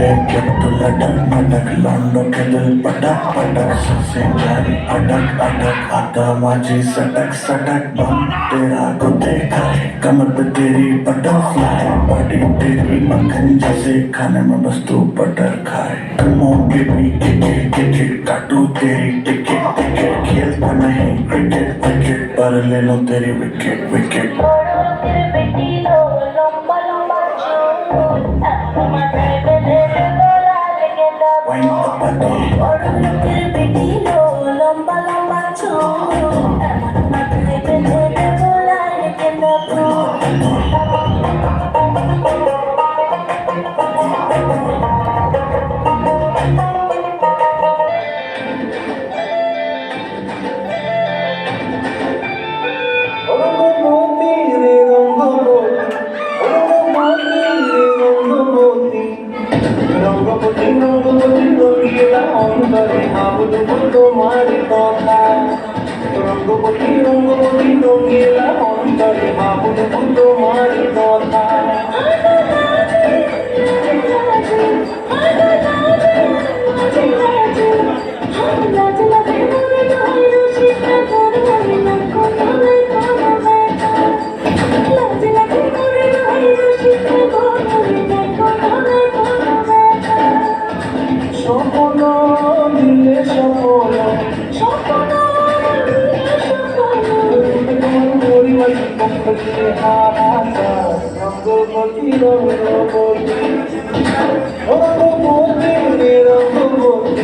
Get to ladak madak londo ke dil patak patak se jari adak adak आता माझी सटक सटक बम तेरा को देखा है कमर पे तेरी बटरफ्लाई बॉडी तेरी मक्खन जैसे खाने में बस तू बटर खाए Come on baby kick it काटू तेरी टिकट टिकट खेलता नहीं क्रिकेट क्रिकेट पर ले लो तेरी wicket wicket Wine the body lomba lomba তোমারি কথা রঙ্গবতী রঙ্গবতী রঙ্গিলা অন্তরে ভাবুন তোমারি কথা রঙ্গবতী রঙ্গবতী রঙ্গবতী রঙ্গবতী